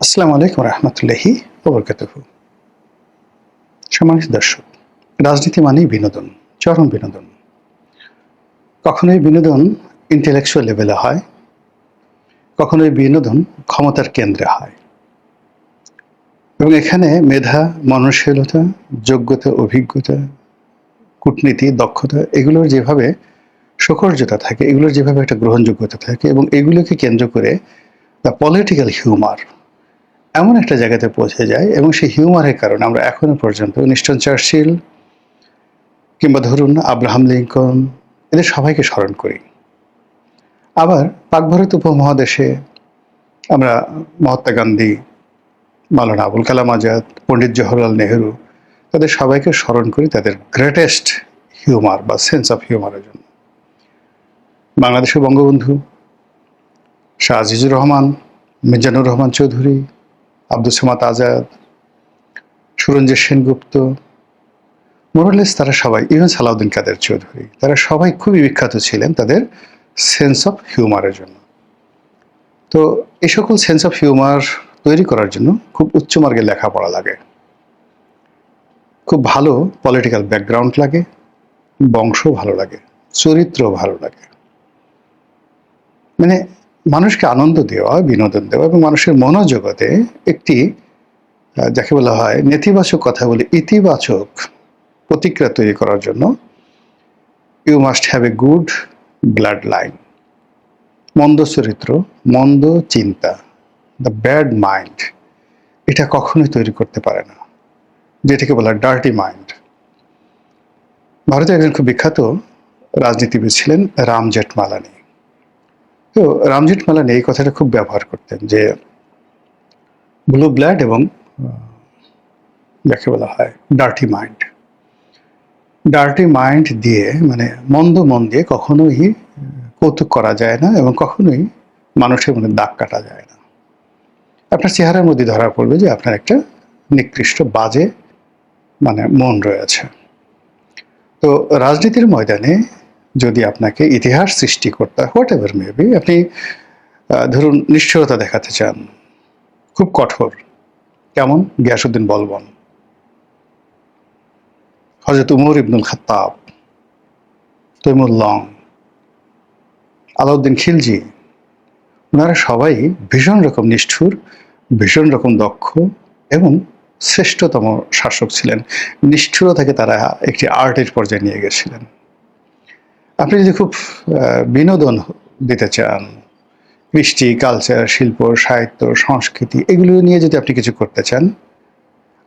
আসসালামু আলাইকুম রহমতুল্লাহি ওবরকাতুহু। সম্মানিত দর্শক, রাজনীতি মানেই বিনোদন, চরম বিনোদন। কখনো এই বিনোদন ইন্টেলেকচুয়াল লেভেলে হয়, কখনো এই বিনোদন ক্ষমতার কেন্দ্রে হয় এবং এখানে মেধা, মননশীলতা, যোগ্যতা, অভিজ্ঞতা, কূটনীতি, দক্ষতা এগুলোর যেভাবে সুকর্যতা থাকে, এগুলোর যেভাবে একটা গ্রহণযোগ্যতা থাকে এবং এগুলোকে কেন্দ্র করে দ্য পলিটিক্যাল হিউমার এমন একটা জায়গাতে পৌঁছে যায় এবং সেই হিউমারের কারণে আমরা এখনো পর্যন্ত উইনস্টন চার্চিল কিংবা ধরুন আব্রাহাম লিঙ্কন এদের সবাইকে স্মরণ করি। আবার পাক ভারত উপমহাদেশে আমরা মহাত্মা গান্ধী, মাওলানা আবুল কালাম আজাদ, পণ্ডিত জওহরলাল নেহেরু তাদের সবাইকে স্মরণ করি তাদের গ্রেটেস্ট হিউমার বা সেন্স অফ হিউমারের জন্য। বাংলাদেশের বঙ্গবন্ধু শাহ আজিজুর রহমান, মিজানুর রহমান চৌধুরী, আব্দুল সামাদ আজাদ, সুরঞ্জিত সেনগুপ্ত, মোরালেস তারা সবাই, ইভেন সালাউদ্দিন কাদের চৌধুরী, তারা সবাই খুবই বিখ্যাত ছিলেন তাদের সেন্স অফ হিউমারের জন্য। তো এই সকল সেন্স অফ হিউমার তৈরি করার জন্য খুব উচ্চমার্গের লেখাপড়া লাগে, খুব ভালো পলিটিক্যাল ব্যাকগ্রাউন্ড লাগে, বংশ ভালো লাগে, চরিত্র ভালো লাগে, মানে মানুষকে আনন্দ দেওয়া, বিনোদন দেওয়া এবং মানুষের মনোজগতে একটি যাকে বলা হয় নেতিবাচক কথা বলে ইতিবাচক প্রতিক্রিয়া তৈরি করার জন্য you must have a good blood line. মন্দ চরিত্র, মন্দ চিন্তা, দ্য ব্যাড মাইন্ড, এটা কখনোই তৈরি করতে পারে না, যেটাকে বলা ডার্টি মাইন্ড। ভারতের একজন খুব বিখ্যাত রাজনীতিবিদ ছিলেন রাম জেঠমালানি। তো রাম জেঠমালানি এই কথাটা খুব ব্যবহার করতেন যে ব্লু ব্লাড এবং যাকে বলা হয় ডার্টি মাইন্ড। ডার্টি মাইন্ড দিয়ে মানে মন্দ মন দিয়ে কখনোই কৌতুক করা যায় না এবং কখনোই মানুষের মনে দাগ কাটা যায় না। আপনার চেহারার মধ্যে ধরা পড়বে যে আপনার একটা নিকৃষ্ট বাজে মানে মন রয়েছে। তো রাজনীতির ময়দানে যদি আপনাকে ইতিহাস সৃষ্টি করতে হয়, হোয়াট এভার মেবি, আপনি ধরুন নিষ্ঠুরতা দেখাতে চান, খুব কঠোর, কেমন গিয়াসউদ্দিন বলবন, হযরত উমর ইবনুল খাত্তাব, তৈমুর লং, আলাউদ্দিন খিলজি, ওনারা সবাই ভীষণ রকম নিষ্ঠুর, ভীষণ রকম দক্ষ এবং শ্রেষ্ঠতম শাসক ছিলেন। নিষ্ঠুরতাকে তারা একটি আর্টের পর্যায়ে নিয়ে গেছিলেন। আপনি যদি খুব বিনোদন দিতে চান, কৃষ্টি, কালচার, শিল্প, সাহিত্য, সংস্কৃতি এগুলো নিয়ে যদি আপনি কিছু করতে চান,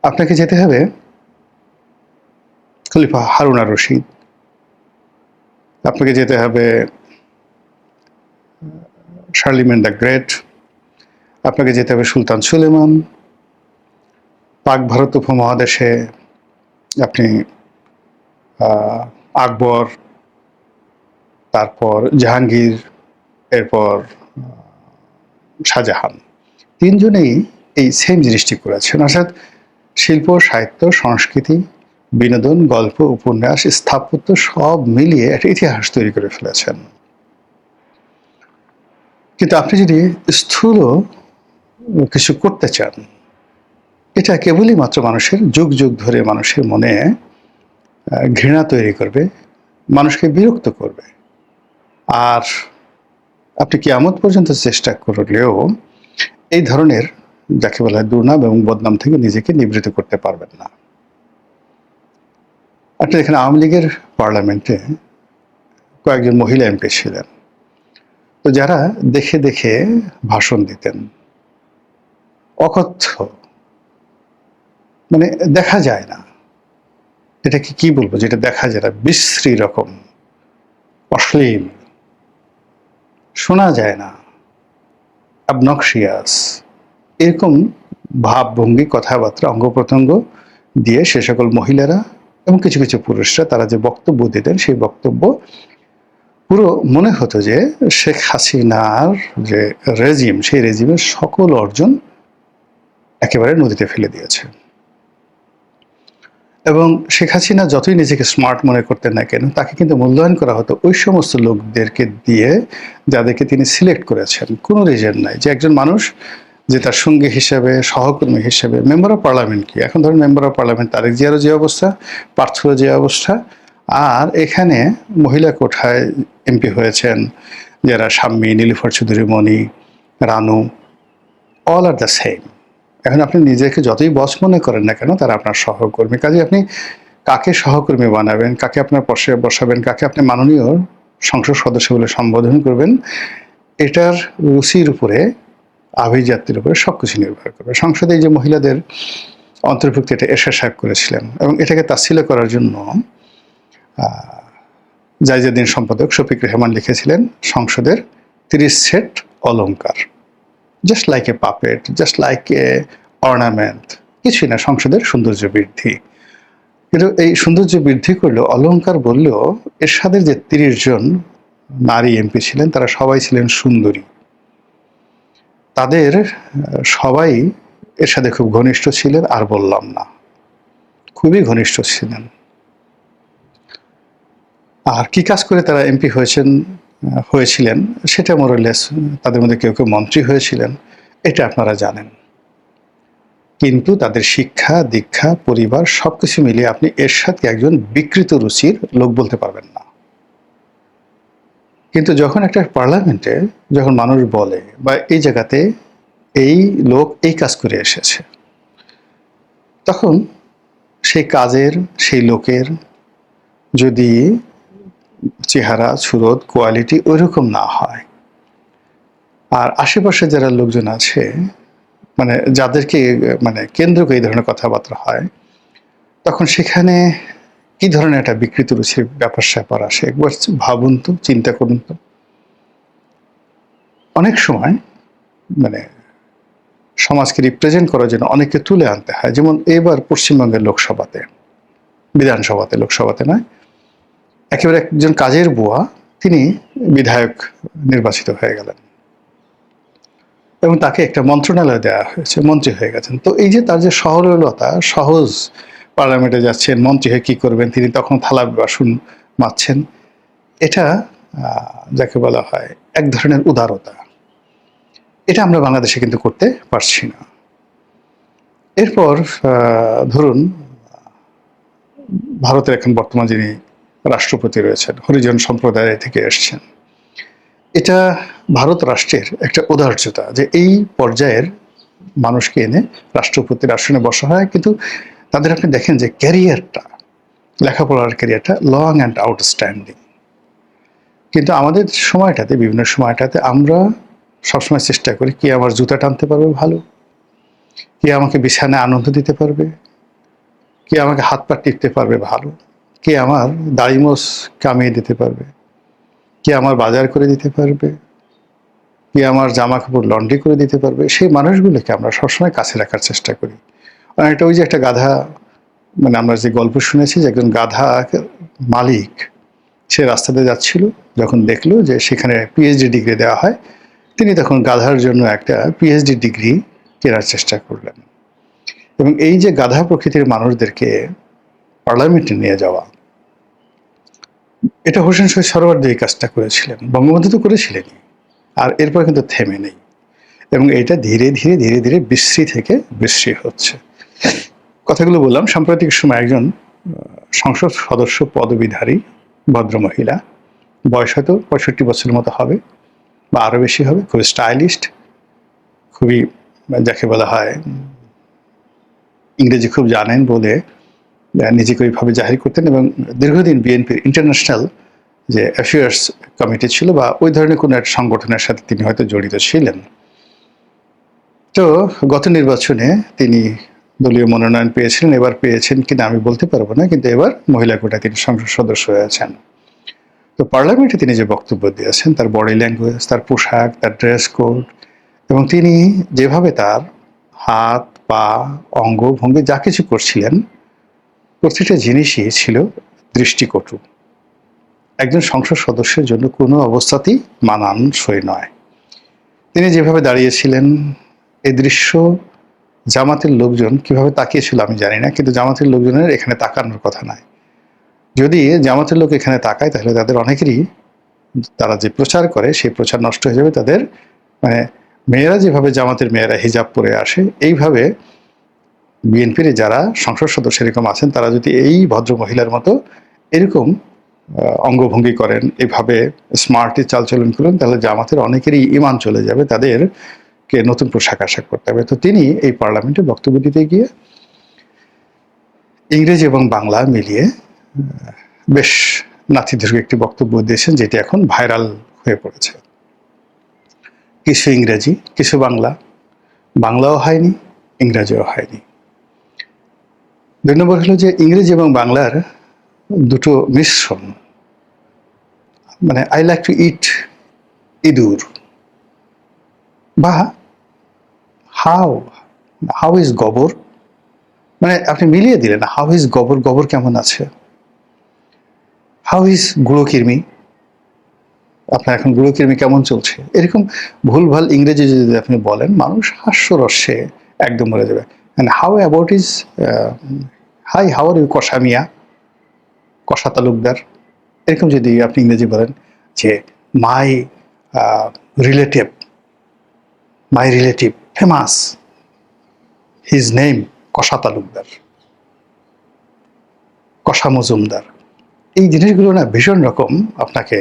আপনাকে যেতে হবে খলিফা হারুন আর রশিদ, আপনাকে যেতে হবে শার্লিমেন দ্য গ্রেট, আপনাকে যেতে হবে সুলতান সুলেমান, পাক ভারত উপমহাদেশে আপনি আকবর, তারপর জাহাঙ্গীর, এরপর শাহজাহান, তিনজনেই এই সেম জিনিসটি করেছেন। অর্থাৎ শিল্প, সাহিত্য, সংস্কৃতি, বিনোদন, গল্প, উপন্যাস, স্থাপত্য সব মিলিয়ে একটা ইতিহাস তৈরি করে ফেলেছেন। কিন্তু আপনি যদি স্থূল কিছু করতে চান, এটা কেবলই মাত্র মানুষের যুগ যুগ ধরে মানুষের মনে ঘৃণা তৈরি করবে, মানুষকে বিরক্ত করবে। আর আপনি কিয়ামত পর্যন্ত চেষ্টা করলেও এই ধরনের যাকে বলা হয় দুর্নাম এবং বদনাম থেকে নিজেকে নিবৃত্ত করতে পারবেন না। আপনি এখানে আওয়ামী লীগের পার্লামেন্টে কয়েকজন মহিলা এমপি ছিলেন, তো যারা দেখে দেখে ভাষণ দিতেন, অকথ্য, মানে দেখা যায় না, এটাকে কি বলবো, যেটা দেখা যায় না, বিশ্রী রকম, অশ্লীল, শোনা যায় না, অবনক্সিয়াস, এরকম ভাবভঙ্গি, কথাবার্তা, অঙ্গ প্রত্যঙ্গ দিয়ে সে সকল মহিলারা এবং কিছু কিছু পুরুষরা তারা যে বক্তব্য দিতেন, সেই বক্তব্য পুরো মনে হতো যে শেখ হাসিনার যে রেজিম, সেই রেজিমের সকল অর্জন একেবারে নদীতে ফেলে দিয়েছে। এবং শেখ হাসিনা যতই নিজেকে স্মার্ট মনে করতেন না কেন, তাকে কিন্তু মূল্যায়ন করা হতো ওই সমস্ত লোকদেরকে দিয়ে যাদেরকে তিনি সিলেক্ট করেছেন। কোনো রিজন নাই যে একজন মানুষ যে তার সঙ্গী হিসেবে, সহকর্মী হিসেবে মেম্বার অফ পার্লামেন্ট কি, এখন ধরেন মেম্বার অফ পার্লামেন্ট তারেক জিয়ারও যে অবস্থা, পার্থরও যে অবস্থা, আর এখানে মহিলা কোঠায় এমপি হয়েছেন যারা Shammi, Nilufar Chowdhury Moni, Ranu, all are the same. এখন আপনি নিজেকে যতই বস মনে করেন না কেন, তারা আপনার সহকর্মী। কাজে আপনি কাকে সহকর্মী বানাবেন, কাকে আপনার পাশে বসাবেন, কাকে আপনি মাননীয় সংসদ সদস্য বলে সম্বোধন করবেন, এটার রুচির উপরে, আভিজাত্যের উপরে সবকিছু নির্ভর করবে। সংসদে এই যে মহিলাদের অন্তর্ভুক্তি, এটা এরশাদ সাহেব করেছিলেন এবং এটাকে তাচ্ছিল্য করার জন্য জাইজুদ্দিন সম্পাদক শফিক রেহমান লিখেছিলেন সংসদের 30 সেট অলংকার, just like a puppet, just like a ornament, কিছুই না, সংসদের সৌন্দর্য বৃদ্ধি। কিন্তু এই সৌন্দর্য বৃদ্ধি করলেও, অলংকার বললেও, এরশাদের যে 30 জন নারী এমপি ছিলেন তারা সবাই ছিলেন সুন্দরী। তাদের সবাই এর সাথে খুব ঘনিষ্ঠ ছিলেন, আর বললাম না, খুবই ঘনিষ্ঠ ছিলেন। আর কি কাজ করে তারা এমপি হয়েছিলেন সেটা মোরলেস, তাদের মধ্যে কেউ কেউ মন্ত্রী হয়েছিলেন, এটা আপনারা জানেন। কিন্তু তাদের শিক্ষা, দীক্ষা, পরিবার সবকিছু মিলিয়ে আপনি এরশাদকে একজন বিকৃত রুচির লোক বলতে পারবেন না। কিন্তু যখন একটা পার্লামেন্টে যখন মানুষ বলে বা এই জায়গাতে এই লোক এই কাজ করে এসেছে, তখন সেই কাজের, সেই লোকের যদি চেহারা, সুরত, কোয়ালিটি ওইরকম না হয়, আর আশেপাশে যারা লোকজন আছে, মানে যাদেরকে মানে কেন্দ্র করে এই ধরনের কথাবার্তা হয়, তখন সেখানে কি ধরনের একটা বিকৃত রুচির ব্যাপার স্যাপার আসে একবার ভাবুন তো, চিন্তা করুন তো। অনেক সময় মানে সমাজকে রিপ্রেজেন্ট করার জন্য অনেককে তুলে আনতে হয়। যেমন এবার পশ্চিমবঙ্গের লোকসভাতে, বিধানসভাতে, লোকসভাতে নয়, একেবারে একজন কাজের বুয়া তিনি বিধায়ক নির্বাচিত হয়ে গেলেন এবং তাকে একটা মন্ত্রণালয় দেওয়া হয়েছে, মন্ত্রী হয়ে গেছেন। তো এই যে তার যে সরলতা, সহজ, পার্লামেন্টে যাচ্ছেন, মন্ত্রী হয়ে কি করবেন, তিনি তখন থালা বাসন মাজছেন, এটা যাকে বলা হয় এক ধরনের উদারতা। এটা আমরা বাংলাদেশে কিন্তু করতে পারছি না। এরপর ধরুন ভারতের এখন বর্তমান যিনি রাষ্ট্রপতি রয়েছেন, হরিজন সম্প্রদায় থেকে এসছেন। এটা ভারত রাষ্ট্রের একটা উদারতা যে এই পর্যায়ের মানুষকে এনে রাষ্ট্রপতির আসনে বসা হয়, কিন্তু তাদের আপনি দেখেন যে ক্যারিয়ারটা, লেখাপড়ার ক্যারিয়ারটা লং অ্যান্ড আউটস্ট্যান্ডিং। কিন্তু আমাদের সময়টাতে, বিভিন্ন সময়টাতে আমরা সবসময় চেষ্টা করি কে আমার জুতা টানতে পারবে ভালো, কে আমাকে বিছানায় আনন্দ দিতে পারবে, কে আমাকে হাত পা টিপতে পারবে ভালো, কে আমার দাড়ি মোছ কামিয়ে দিতে পারবে, কে আমার বাজার করে দিতে পারবে, কে আমার জামা কাপড় লন্ড্রি করে দিতে পারবে। সেই মানুষগুলোকে আমরা সবসময় কাছে রাখার চেষ্টা করি। অনেকটা ওই যে একটা গাধা, মানে আমরা যে গল্প শুনেছি যে একজন গাধা মালিক, সে রাস্তাতে যাচ্ছিল, যখন দেখলো যে সেখানে পিএইচডি ডিগ্রি দেওয়া হয়, তিনি তখন গাধার জন্য একটা পিএইচডি ডিগ্রি কেনার চেষ্টা করলেন। এবং এই যে গাধা প্রকৃতির মানুষদেরকে পার্লামেন্টে নিয়ে যাওয়া, এটা হোসেন শহীদ সরওয়ার্দী এই কাজটা করেছিলেন, বঙ্গবন্ধু তো করেছিলেনই, আর এরপর কিন্তু থেমে নেই। এবং এটা ধীরে ধীরে ধীরে ধীরে বিশ্রী থেকে বিশ্রী হচ্ছে। কথাগুলো বললাম, সাম্প্রতিক সময় একজন সংসদ সদস্য পদবীধারী ভদ্রমহিলা, বয়স হয়তো 65 বছরের মতো হবে বা আরও বেশি হবে, খুবই স্টাইলিস্ট, খুবই যাকে বলা হয় ইংরেজি খুব জানেন বলে নিজেকে ওইভাবে জাহির করতেন, এবং দীর্ঘদিন বিএনপির ইন্টারন্যাশনাল যে অ্যাফেয়ার্স কমিটি ছিল বা ওই ধরনের কোনো একটা সংগঠনের সাথে তিনি হয়তো জড়িত ছিলেন। তো গত নির্বাচনে তিনি দলীয় মনোনয়ন পেয়েছিলেন, এবার পেয়েছেন কিনা আমি বলতে পারবো না, কিন্তু এবার মহিলা কোটায় তিনি সংসদ সদস্য হয়েছেন। তো পার্লামেন্টে তিনি যে বক্তব্য দিয়েছেন, তার বডি ল্যাঙ্গুয়েজ, তার পোশাক, তার ড্রেস কোড, এবং তিনি যেভাবে তার হাত পা অঙ্গভঙ্গি যা কিছু করছিলেন, প্রতিটা জিনিসই ছিল দৃষ্টিকটু। একজন সংসদ সদস্যের জন্য কোনো অবস্থাতেই মানানসই নয়। তিনি যেভাবে দাঁড়িয়েছিলেন, এই দৃশ্য জামাতের লোকজন কিভাবে তাকিয়েছিল আমি জানি না, কিন্তু জামাতের লোকজনের এখানে তাকানোর কথা নয়। যদি জামাতের লোক এখানে তাকায় তাহলে তাদের অনেকেরই, তারা যে প্রচার করে সেই প্রচার নষ্ট হয়ে যাবে, তাদের মানে মেয়েরা যেভাবে জামাতের মেয়েরা হিজাব পরে আসে, এইভাবে বিএনপির যারা সংসদ সদস্য এরকম আছেন তারা যদি এই ভদ্র মহিলার মতো এরকম অঙ্গভঙ্গি করেন, এভাবে স্মার্টলি চালচলন করেন, তাহলে জামাতের অনেকেরই ইমান চলে যাবে, তাদেরকে নতুন পোশাক আশাক করতে হবে। তো তিনি এই পার্লামেন্টে বক্তব্য দিতে গিয়ে ইংরেজি এবং বাংলা মিলিয়ে বেশ নাতিদীর্ঘ একটি বক্তব্য দিয়েছেন, যেটি এখন ভাইরাল হয়ে পড়েছে। কিছু ইংরেজি, কিছু বাংলা, বাংলাও হয়নি, ইংরেজিও হয়নি। 2 নম্বর হলো যে ইংরেজি এবং বাংলার দুটো মিশ্রণ, মানে আই লাইক টু ইট ইঁদুর, বা হাউ ইজ গোবর, মানে আপনি মিলিয়ে দিলেন হাউ ইজ গোবর, গোবর কেমন আছে, হাউ ইজ গুঁড়ো কির্মি, আপনার এখন গুঁড়ো কির্মি কেমন চলছে, এরকম ভুলভাল ইংরেজি যদি আপনি বলেন, মানুষ হাস্যরস্যে একদম মরে যাবে। How about is hi, how are you কষা মিয়া, কষা তালুকদার, এরকম যদি আপনি ইংরেজি বলেন যে মাই রিলেটিভ ফেমাস, হিজ নেম কষা তালুকদার, কষা মজুমদার, এই জিনিসগুলো না ভীষণ রকম আপনাকে,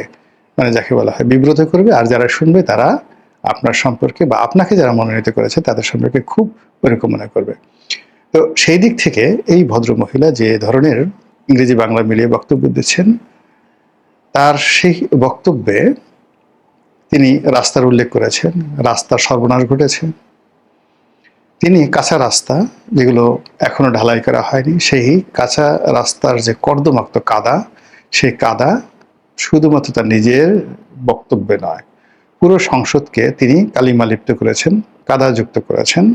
মানে যাকে বলা হয় বিব্রত করবে, আর যারা শুনবে তারা আপনার সম্পর্কে বা আপনাকে যারা মনোনীত করেছে তাদের সম্পর্কে খুব ওরকম মনে করবে। তো সেই দিক থেকে এই ভদ্র মহিলা যে ধরনের ইংরেজি বাংলা মিলিয়ে বক্তব্য দিচ্ছেন, তার সেই বক্তব্যে তিনি রাস্তার উল্লেখ করেছেন, রাস্তার সর্বনাশ ঘটেছে। তিনি কাঁচা রাস্তা যেগুলো এখনো ঢালাই করা হয়নি, সেই কাঁচা রাস্তার যে কর্দমাক্ত কাদা, সেই কাদা শুধুমাত্র তার নিজের বক্তব্যে নয়, পুরো সংসদকে তিনি কালিমালিপ্ত করেছেন, কাদাযুক্ত করেছেন।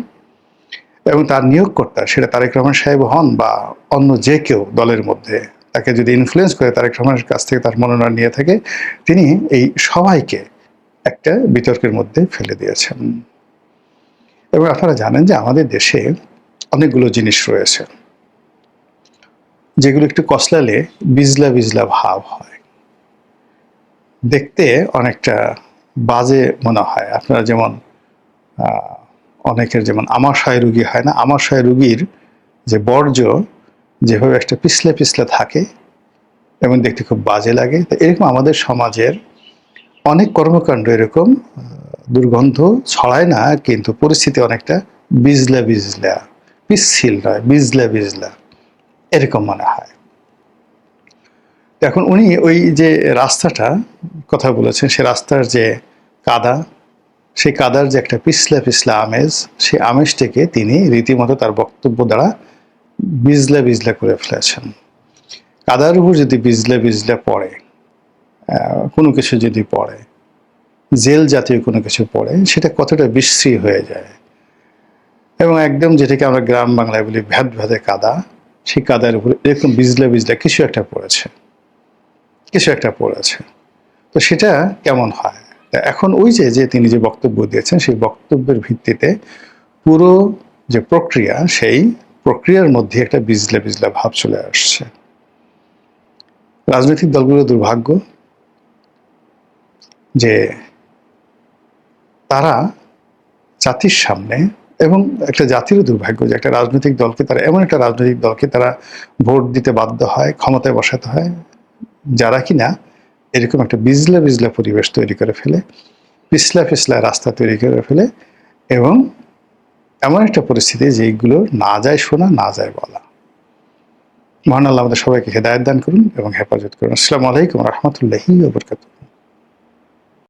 এবং তার নিয়োগকর্তা, সেটা তারেক রহমান সাহেব হন বা অন্য যে কেউ দলের মধ্যে, তাকে যদি ইনফ্লুয়েন্স করে তারেক রহমানের কাছ থেকে তার মনোনয়ন নিয়ে থাকে, তিনি এই সবাইকে একটা বিতর্কের মধ্যে ফেলে দিয়েছেন। এবং আপনারা জানেন যে আমাদের দেশে অনেকগুলো জিনিস রয়েছে যেগুলো একটু কসলালে বিজলা বিজলা ভাব হয়, দেখতে অনেকটা বাজে মনে হয়। আপনারা যেমন অনেকের যেমন আমাশয় রুগী হয় না, আমাশয় রুগীর যে বর্জ্য যেভাবে একটা পিছলে পিছলে থাকে এবং দেখতে খুব বাজে লাগে, তো এরকম আমাদের সমাজের অনেক কর্মকাণ্ড এরকম দুর্গন্ধ ছড়ায় না, কিন্তু পরিস্থিতি অনেকটা বিজলা বিজলা, পিচ্ছিল নয়, বিজলা বিজলা এরকম মনে হয়। এখন উনি ওই যে রাস্তাটা কথা বলেছেন, সে রাস্তার যে কাদা, সেই কাদার যে একটা পিছলা পিছলা আমেজ, সেই আমেজটাকে তিনি রীতিমতো তার বক্তব্য দ্বারা বিজলা বিজলা করে ফেলেছেন। কাদার উপর যদি বিজলা বিজলা পড়ে, কোনো কিছু যদি পড়ে, জেল জাতীয় কোনো কিছু পড়ে, সেটা কতটা বিশ্রী হয়ে যায়। এবং একদম যেটাকে আমরা গ্রাম বাংলায় বলি ভ্যাদ ভ্যাদে কাদা, সেই কাদার উপরে এরকম বিজলা বিজলা কিছু একটা পড়েছে, কিছু একটা পড়েছে। তো সেটা কেমন হয়? এখন ওই যে তিনি যে বক্তব্য দিয়েছেন, সেই বক্তব্যের ভিত্তিতে পুরো যে প্রক্রিয়া, সেই প্রক্রিয়ার মধ্যে একটা বিজলা বিজলা ভাব চলে আসছে। রাজনৈতিক দলগুলোর দুর্ভাগ্য যে তারা জাতির সামনে, এবং একটা জাতিরও দুর্ভাগ্য যে একটা রাজনৈতিক দলকে তারা, এমন একটা রাজনৈতিক দলকে তারা ভোট দিতে বাধ্য হয়, ক্ষমতায় বসাতে হয়, যারা কিনা এরকম একটা বিজলা বিজলা পরিবেশ তৈরি করে ফেলে, পিছলা পিছলা রাস্তা তৈরি করে ফেলে, এবং এমন একটা পরিস্থিতি যেগুলো না যায় শোনা, না যায় বলা। মহান আল্লাহ আমাদের সবাইকে হেদায়েত দান করুন এবং হেফাজত করুন। আসসালামু আলাইকুম ওয়া রাহমাতুল্লাহি ওয়া বারাকাতুহু।